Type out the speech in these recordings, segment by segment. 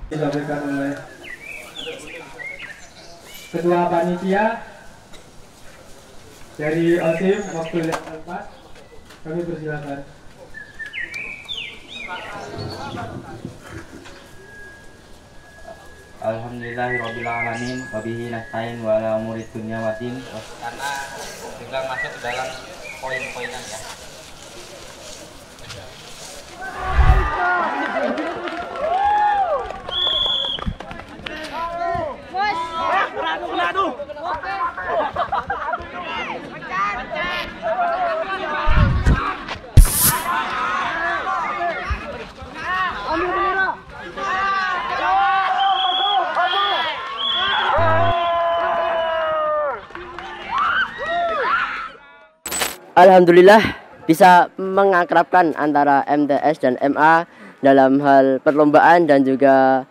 Disampaikan oleh Ketua Panitia dari OSIM waktu yang tepat, kami persilakan. Alhamdulillahirrabbilalamin wabihi nasta'in wa ala umuri dunya waddin. Karena juga masuk ke dalam poin-poinan ya. Alhamdulillah bisa mengakrabkan antara MTS dan MA dalam hal perlombaan dan juga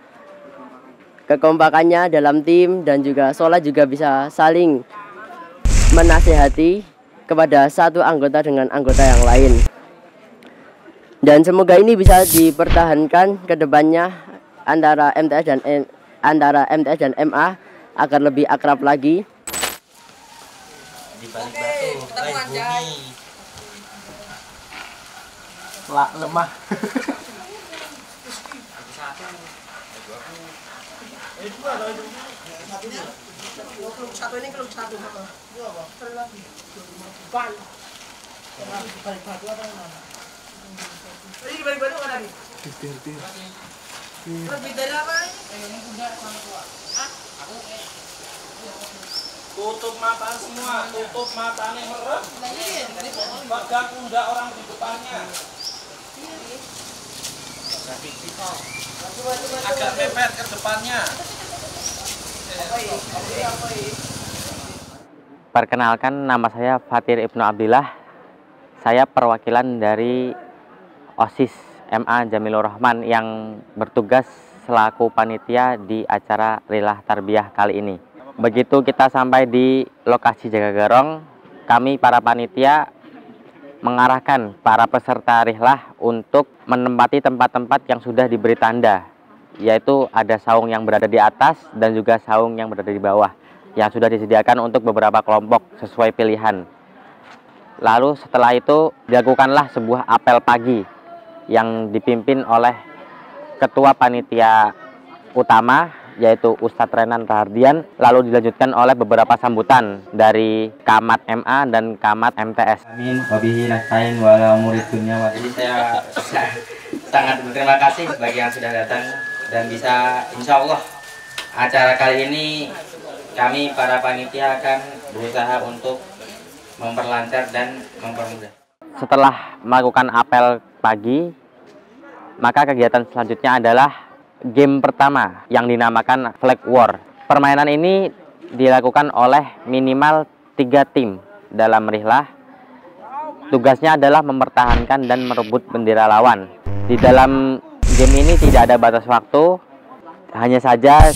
kekompakannya dalam tim, dan juga sholat juga bisa saling menasihati kepada satu anggota dengan anggota yang lain. Dan semoga ini bisa dipertahankan ke depannya antara MTS dan MA agar lebih akrab lagi. Di balik batu, bumi. Lemah. Satu ini kalau satu. Ini balik batu kan tadi? Lebih dari apa? Tutup mata semua, tutup matanya merem. Pegang pundak orang di depannya. Agak mepet ke depannya. Perkenalkan, nama saya Fatir Ibnu Abdillah. Saya perwakilan dari OSIS MA Jamilur Rahman yang bertugas selaku panitia di acara Rilah Tarbiyah kali ini. Begitu kita sampai di lokasi Jagagarong, kami para panitia mengarahkan para peserta rihlah untuk menempati tempat-tempat yang sudah diberi tanda, yaitu ada saung yang berada di atas dan juga saung yang berada di bawah, yang sudah disediakan untuk beberapa kelompok sesuai pilihan. Lalu setelah itu dilakukanlah sebuah apel pagi yang dipimpin oleh Ketua Panitia Utama, yaitu Ustadz Renan Rahardian, lalu dilanjutkan oleh beberapa sambutan dari Kamat MA dan Kamat MTS. Amin wabihi nasta'in wa ala umuri dunya waddin. Jadi saya sangat berterima kasih bagi yang sudah datang, dan bisa insya Allah acara kali ini kami para panitia akan berusaha untuk memperlancar dan mempermudah. Setelah melakukan apel pagi, maka kegiatan selanjutnya adalah game pertama yang dinamakan Flag War. Permainan ini dilakukan oleh minimal 3 tim dalam rihlah. Tugasnya adalah mempertahankan dan merebut bendera lawan. Di dalam game ini tidak ada batas waktu, hanya saja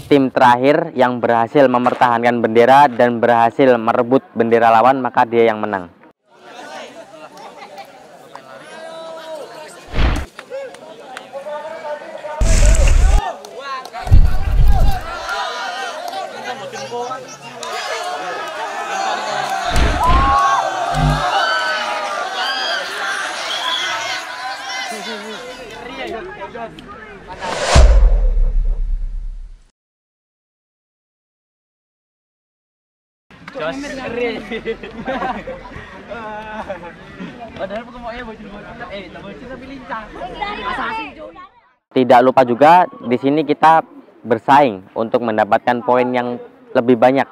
tim terakhir yang berhasil mempertahankan bendera dan berhasil merebut bendera lawan, maka dia yang menang. Tidak lupa juga di sini kita bersaing untuk mendapatkan poin yang lebih banyak,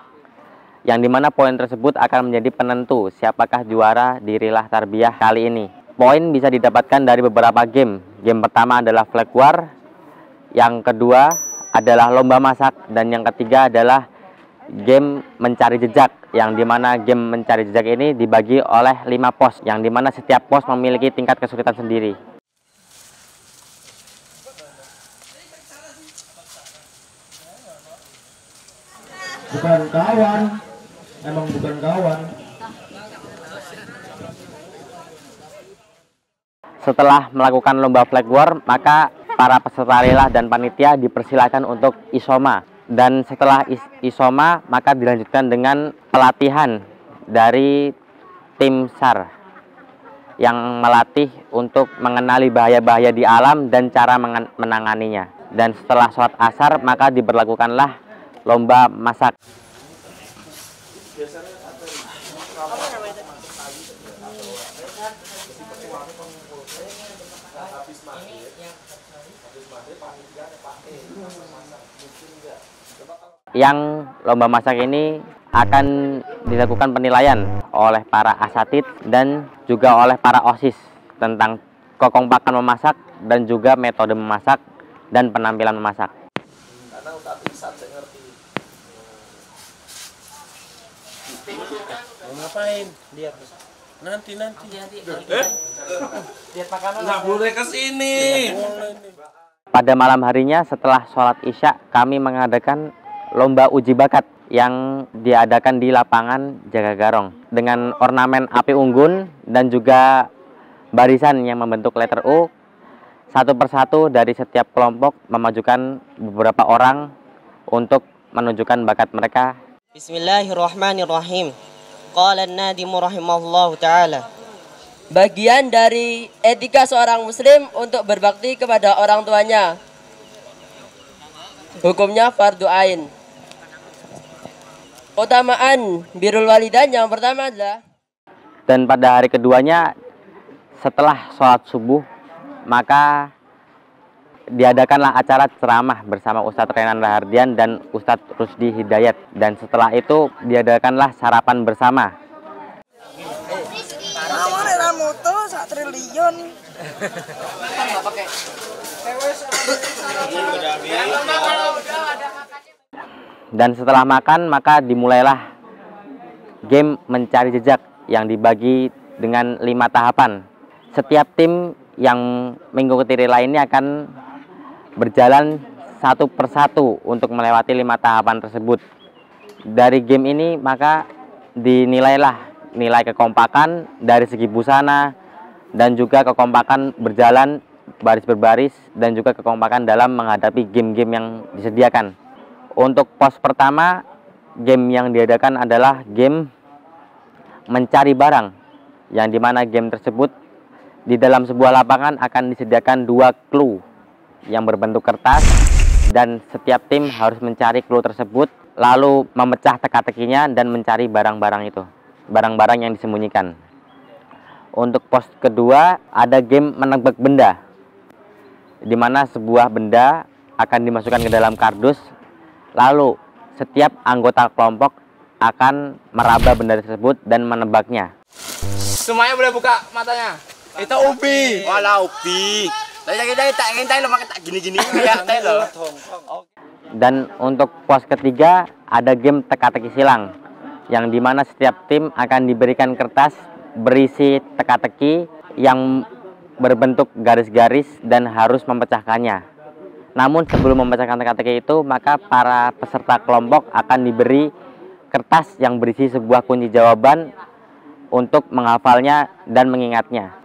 yang dimana poin tersebut akan menjadi penentu siapakah juara di Rilah Tarbiyah kali ini. Poin bisa didapatkan dari beberapa game. Game pertama adalah Flag War, yang kedua adalah lomba masak, dan yang ketiga adalah game mencari jejak, yang dimana game mencari jejak ini dibagi oleh 5 pos, yang dimana setiap pos memiliki tingkat kesulitan sendiri. Bukan kawan, emang bukan kawan. Setelah melakukan lomba Flag War, maka para peserta lelah dan panitia dipersilakan untuk isoma. Dan setelah isoma maka dilanjutkan dengan pelatihan dari tim SAR yang melatih untuk mengenali bahaya-bahaya di alam dan cara menanganinya. Dan setelah sholat asar maka diberlakukanlah lomba masak. Yang lomba masak ini akan dilakukan penilaian oleh para asatid dan juga oleh para OSIS tentang kekompakan memasak dan juga metode memasak dan penampilan memasak. Karena udah bisa ngerti. Mau ngapain? Lihat. Nanti. Lihat makanan. Nggak boleh ke sini. Pada malam harinya setelah sholat isya kami mengadakan lomba uji bakat yang diadakan di lapangan Jaga Garong dengan ornamen api unggun dan juga barisan yang membentuk letter U. Satu persatu dari setiap kelompok memajukan beberapa orang untuk menunjukkan bakat mereka. Bismillahirrahmanirrahim. Qala an-nadimu rahimahullahu ta'ala. Bagian dari etika seorang muslim untuk berbakti kepada orang tuanya. Hukumnya fardu ain. Keutamaan birrul walidain yang pertama adalah, Dan pada hari keduanya setelah sholat subuh maka diadakanlah acara ceramah bersama Ustadz Renan Rahardian dan Ustadz Rusdi Hidayat. Dan setelah itu diadakanlah sarapan bersama. Awalnya ramu tuh 1 triliun. Dan setelah makan maka dimulailah game mencari jejak yang dibagi dengan 5 tahapan. Setiap tim yang mengikuti relay ini akan berjalan satu persatu untuk melewati 5 tahapan tersebut. Dari game ini maka dinilailah nilai kekompakan dari segi busana dan juga kekompakan berjalan baris berbaris dan juga kekompakan dalam menghadapi game-game yang disediakan. Untuk pos pertama, game yang diadakan adalah game mencari barang, yang dimana game tersebut di dalam sebuah lapangan akan disediakan 2 clue yang berbentuk kertas dan setiap tim harus mencari clue tersebut lalu memecah teka-tekinya dan mencari barang-barang itu, barang-barang yang disembunyikan. Untuk pos kedua ada game menebak benda, di mana sebuah benda akan dimasukkan ke dalam kardus. Lalu setiap anggota kelompok akan meraba benda tersebut dan menebaknya. Semuanya boleh buka matanya. Itu ubi. Wala ubi. Kita tak ingin tahu makan tak gini-gini kayak tahu. Dan untuk pos ketiga ada game teka-teki silang, yang dimana setiap tim akan diberikan kertas berisi teka-teki yang berbentuk garis-garis dan harus memecahkannya. Namun sebelum memecahkan teka-teki itu, maka para peserta kelompok akan diberi kertas yang berisi sebuah kunci jawaban untuk menghafalnya dan mengingatnya.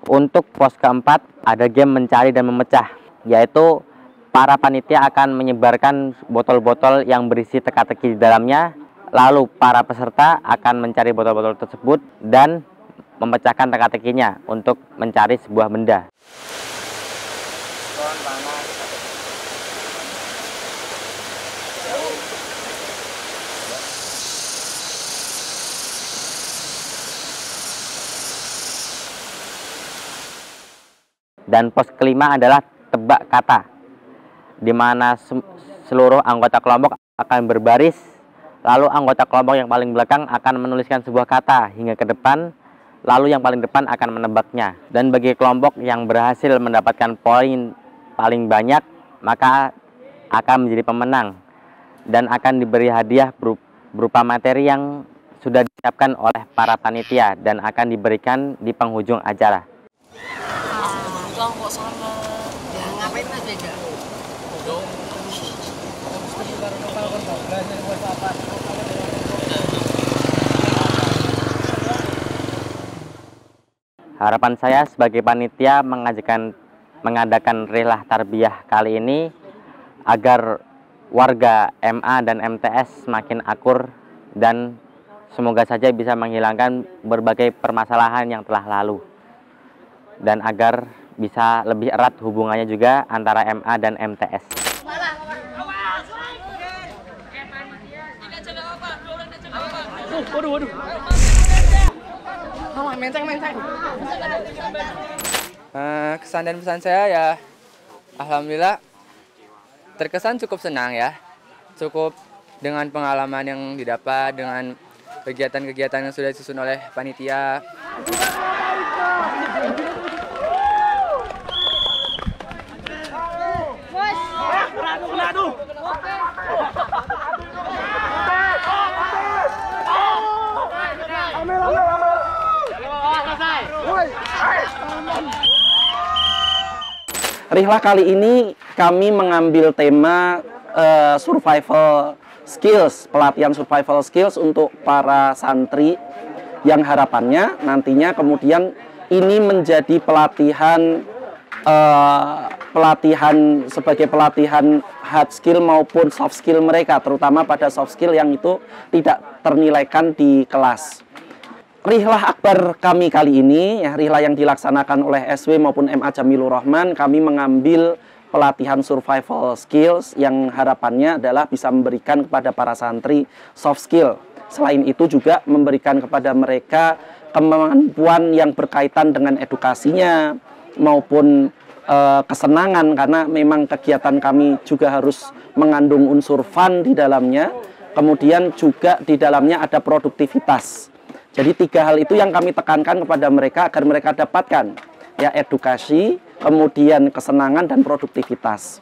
Untuk pos keempat ada game mencari dan memecah, yaitu para panitia akan menyebarkan botol-botol yang berisi teka-teki di dalamnya. Lalu para peserta akan mencari botol-botol tersebut dan memecahkan teka-tekinya untuk mencari sebuah benda. Dan pos kelima adalah tebak kata, di mana seluruh anggota kelompok akan berbaris, lalu anggota kelompok yang paling belakang akan menuliskan sebuah kata hingga ke depan, lalu yang paling depan akan menebaknya. Dan bagi kelompok yang berhasil mendapatkan poin paling banyak, maka akan menjadi pemenang dan akan diberi hadiah berupa materi yang sudah disiapkan oleh para panitia dan akan diberikan di penghujung acara. Kok sama. Ya ngapain aja enggak? Harapan saya sebagai panitia mengadakan Rihlah Tarbiyah kali ini agar warga MA dan MTS semakin akur dan semoga saja bisa menghilangkan berbagai permasalahan yang telah lalu dan agar bisa lebih erat hubungannya juga antara MA dan MTS. Kesan dan pesan saya ya, alhamdulillah terkesan cukup senang ya, cukup dengan pengalaman yang didapat, dengan kegiatan-kegiatan yang sudah disusun oleh panitia. Rihlah kali ini kami mengambil tema survival skills, pelatihan survival skills untuk para santri yang harapannya nantinya kemudian ini menjadi pelatihan sebagai pelatihan hard skill maupun soft skill mereka, terutama pada soft skill yang itu tidak ternilaikan di kelas. Rihlah Akbar kami kali ini, ya, rihlah yang dilaksanakan oleh SW maupun MA Jamilur Rahman, kami mengambil pelatihan survival skills yang harapannya adalah bisa memberikan kepada para santri soft skill. Selain itu juga memberikan kepada mereka kemampuan yang berkaitan dengan edukasinya maupun kesenangan, karena memang kegiatan kami juga harus mengandung unsur fun di dalamnya. Kemudian juga di dalamnya ada produktivitas. Jadi 3 hal itu yang kami tekankan kepada mereka agar mereka dapatkan, ya, edukasi, kemudian kesenangan dan produktivitas.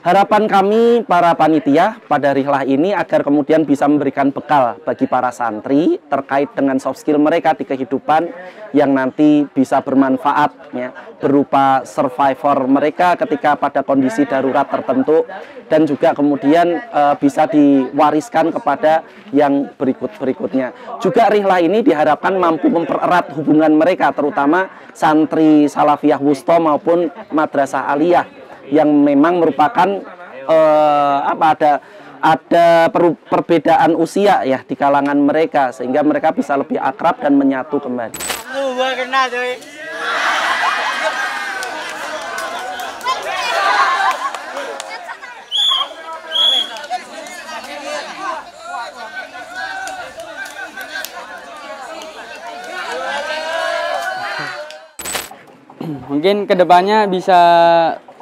Harapan kami para panitia pada rihlah ini agar kemudian bisa memberikan bekal bagi para santri terkait dengan soft skill mereka di kehidupan yang nanti bisa bermanfaat, ya, berupa survivor mereka ketika pada kondisi darurat tertentu dan juga kemudian bisa diwariskan kepada yang berikutnya. Juga rihlah ini diharapkan mampu mempererat hubungan mereka, terutama santri Salafiyah Wusta maupun Madrasah Aliyah yang memang merupakan ada perbedaan usia, ya, di kalangan mereka sehingga mereka bisa lebih akrab dan menyatu kembali. Mungkin kedepannya bisa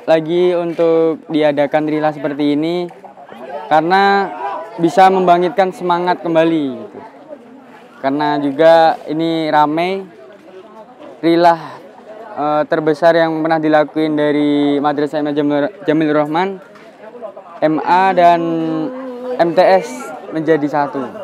lagi untuk diadakan rihlah seperti ini karena bisa membangkitkan semangat kembali gitu. Karena juga ini ramai rihlah terbesar yang pernah dilakuin dari Madrasah MA Jamilur Rahman, MA dan MTS menjadi satu.